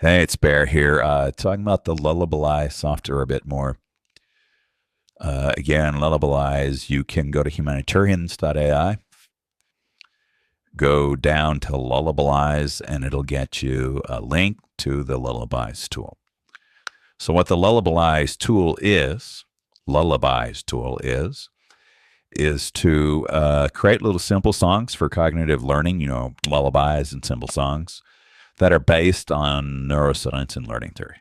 Hey, it's Bear here, talking about the Lullaby software a bit more. Again, Lullabize, you can go to Humanitarians.ai, go down to Lullabize, and it'll get you a link to the Lullabize tool. So, what the Lullabize tool is to create little simple songs for cognitive learning, lullabies and simple songs that are based on neuroscience and learning theory.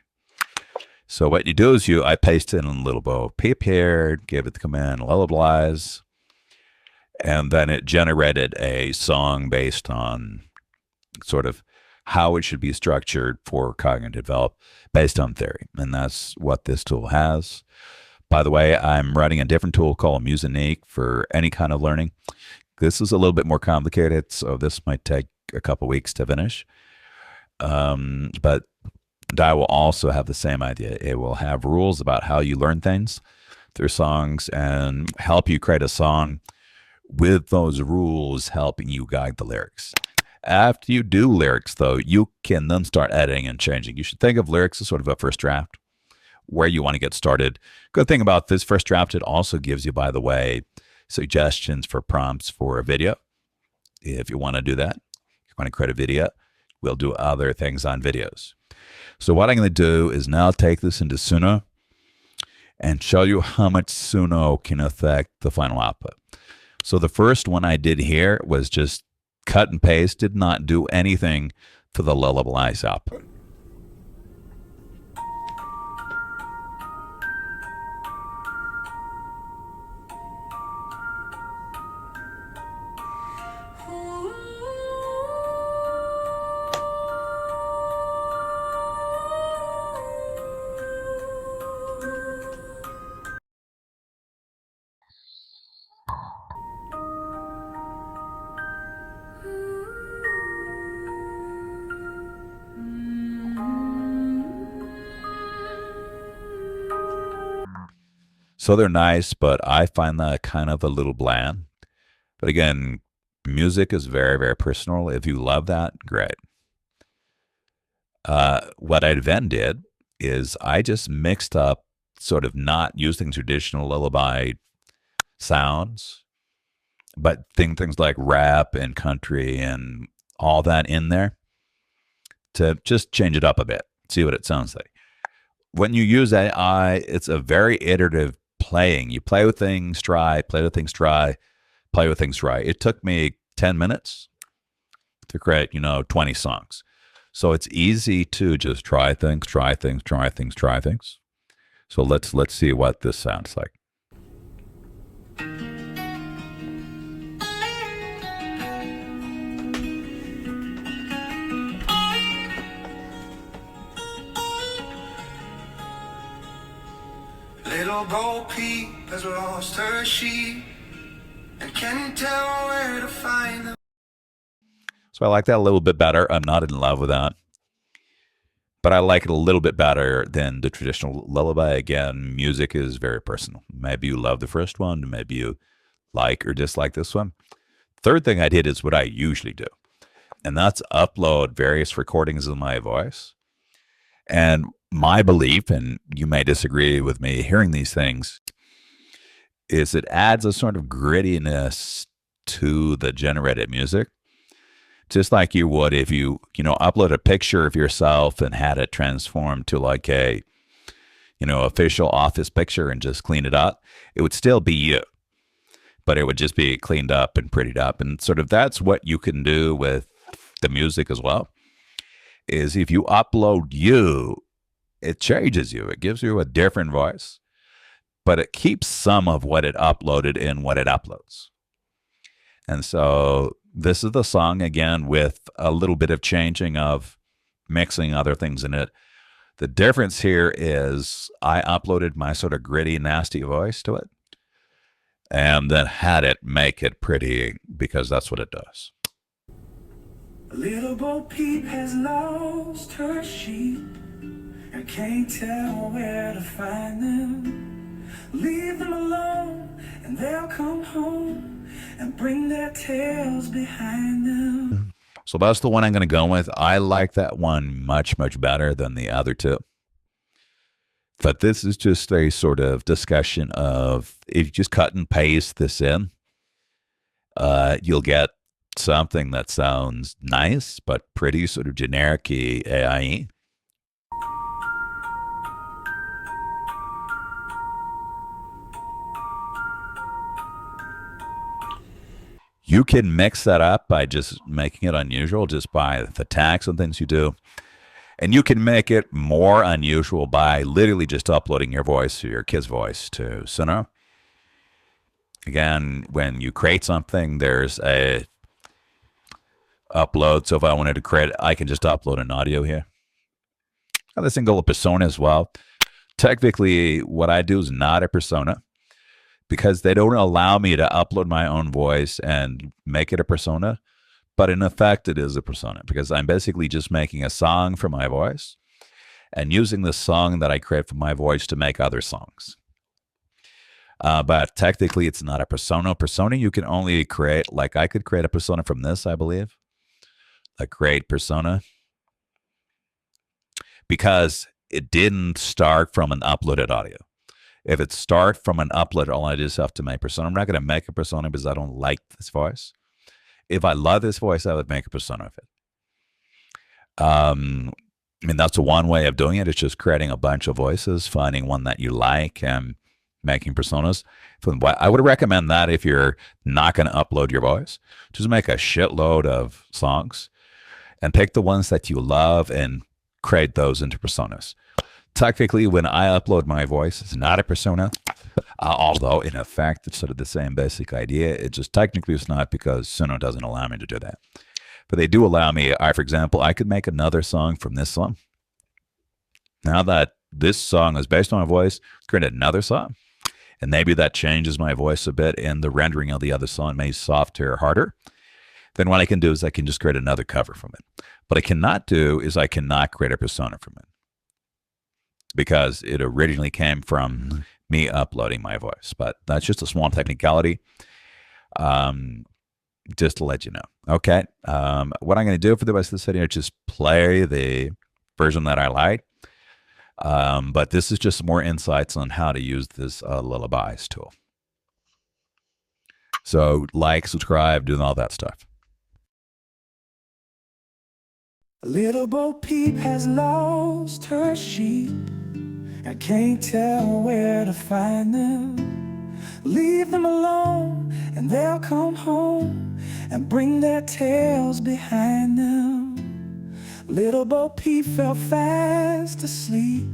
So what you do is I pasted in a little Bo Peep here, gave it the command Lullabize, and then it generated a song based on sort of how it should be structured for cognitive development based on theory. And that's what this tool has. By the way, I'm running a different tool called Musinique for any kind of learning. This is a little bit more complicated, so this might take a couple weeks to finish. But I will also have the same idea. It will have rules about how you learn things through songs and help you create a song with those rules helping you guide the lyrics. After you do lyrics, though, you can then start editing and changing. You should think of lyrics as sort of a first draft where you want to get started. Good thing about this first draft, it also gives you, by the way, suggestions for prompts for a video. If you want to do that, you want to create a video, we'll do other things on videos. So what I'm going to do is now take this into Suno and show you how much Suno can affect the final output. So the first one I did here was just cut and paste, did not do anything for the Lullabize output. So they're nice, but I find that kind of a little bland. But again, music is very, very personal. If you love that, great. What I then did is I just mixed up sort of not using traditional lullaby sounds, but things like rap and country and all that in there to just change it up a bit, see what it sounds like. When you use AI, it's a very iterative playing. You play with things, try, play with things, try, play with things, try. It took me 10 minutes to create, 20 songs. So it's easy to just try things, try things, try things, try things. So let's see what this sounds like. Little Bo Peep has lost her sheep and can't tell where to find them. So I like that a little bit better. I'm not in love with that, but I like it a little bit better than the traditional lullaby. Again, music is very personal. Maybe you love the first one, maybe you like or dislike this one. Third thing I did is what I usually do, and that's upload various recordings of my voice. And my belief, and you may disagree with me hearing these things, is it adds a sort of grittiness to the generated music. Just like you would if you upload a picture of yourself and had it transformed to like a, official office picture and just clean it up. It would still be you, but it would just be cleaned up and prettied up. And sort of that's what you can do with the music as well, is if you upload you, it changes you. It gives you a different voice, but it keeps some of what it uploaded in what it uploads. And so this is the song again with a little bit of changing of mixing other things in it. The difference here is I uploaded my sort of gritty, nasty voice to it and then had it make it pretty because that's what it does. Little Bo Peep has lost her sheep and can't tell where to find them. Leave them alone and they'll come home and bring their tails behind them. So that's the one I'm going to go with. I like that one much, much better than the other two. But this is just a sort of discussion of if you just cut and paste this in, you'll get something that sounds nice, but pretty sort of generic AI. You can mix that up by just making it unusual, just by the tags and things you do. And you can make it more unusual by literally just uploading your voice or your kid's voice to Suno. Again, when you create something, there's a upload. So if I wanted to create, I can just upload an audio here. Now, this thing called a persona as well. Technically, what I do is not a persona because they don't allow me to upload my own voice and make it a persona. But in effect, it is a persona because I'm basically just making a song for my voice and using the song that I create for my voice to make other songs. But technically, it's not a persona. Persona, you can only create, like I could create a persona from this, I believe. A great persona. Because it didn't start from an uploaded audio. If it starts from an upload, all I just have to make persona. I'm not going to make a persona because I don't like this voice. If I love this voice, I would make a persona of it. I mean, that's one way of doing it. It's just creating a bunch of voices, finding one that you like, and making personas. I would recommend that if you're not going to upload your voice, just make a shitload of songs and pick the ones that you love and create those into personas. Technically, when I upload my voice, it's not a persona, although in effect, it's sort of the same basic idea. It just technically it's not because Suno doesn't allow me to do that. But they do allow me, for example, I could make another song from this song. Now that this song is based on my voice, create another song. And maybe that changes my voice a bit and the rendering of the other song may be softer or harder. Then what I can do is I can just create another cover from it. What I cannot do is I cannot create a persona from it because it originally came from me uploading my voice. But that's just a small technicality, just to let you know. Okay, what I'm going to do for the rest of this video is just play the version that I like. But this is just more insights on how to use this Lullabize tool. So like, subscribe, doing all that stuff. Little Bo Peep has lost her sheep. I can't tell where to find them. Leave them alone and they'll come home and bring their tails behind them. Little Bo Peep fell fast asleep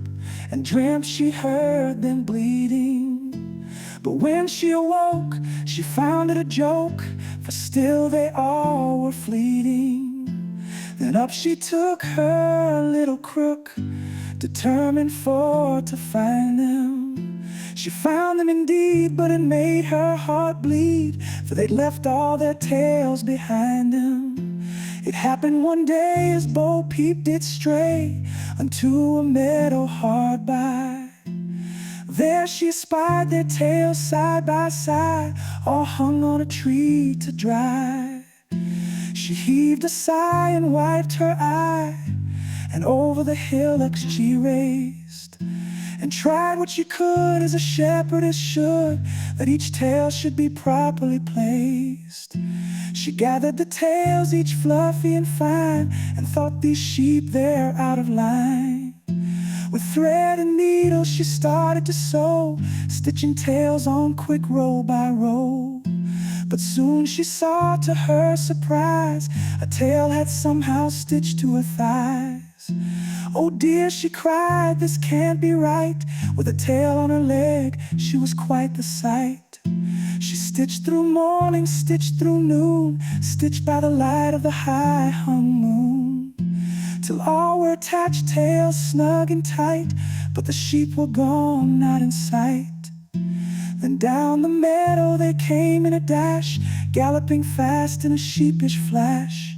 and dreamt she heard them bleeding. But when she awoke, she found it a joke, for still they all were fleeting. Then up she took her little crook, determined for to find them. She found them indeed, but it made her heart bleed, for they'd left all their tails behind them. It happened one day as Bo Peep did stray unto a meadow hard by. There she spied their tails side by side, all hung on a tree to dry. She heaved a sigh and wiped her eye, and over the hillocks she raced, and tried what she could as a shepherdess should, that each tail should be properly placed. She gathered the tails, each fluffy and fine, and thought these sheep they're out of line. With thread and needle she started to sew, stitching tails on quick row by row. But soon she saw, to her surprise, a tail had somehow stitched to her thighs. Oh dear, she cried, this can't be right. With a tail on her leg, she was quite the sight. She stitched through morning, stitched through noon, stitched by the light of the high-hung moon, till all were attached, tails snug and tight, but the sheep were gone, not in sight. Then down the meadow they came in a dash, galloping fast in a sheepish flash.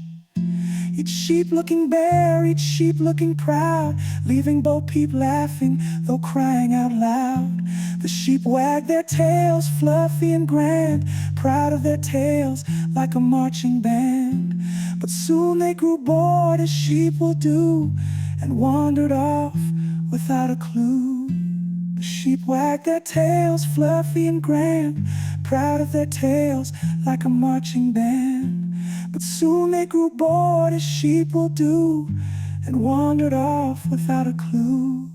Each sheep looking bare, each sheep looking proud, leaving Bo Peep laughing, though crying out loud. The sheep wagged their tails, fluffy and grand, proud of their tails, like a marching band. But soon they grew bored as sheep will do, and wandered off without a clue. The sheep wagged their tails, fluffy and grand, proud of their tails like a marching band. But soon they grew bored as sheep will do, and wandered off without a clue.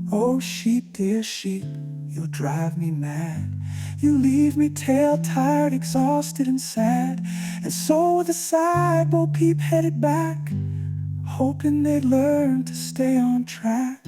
Oh sheep, dear sheep, you'll drive me mad. You leave me tail-tired, exhausted and sad. And so with a sigh, Bo Peep headed back, hoping they'd learn to stay on track.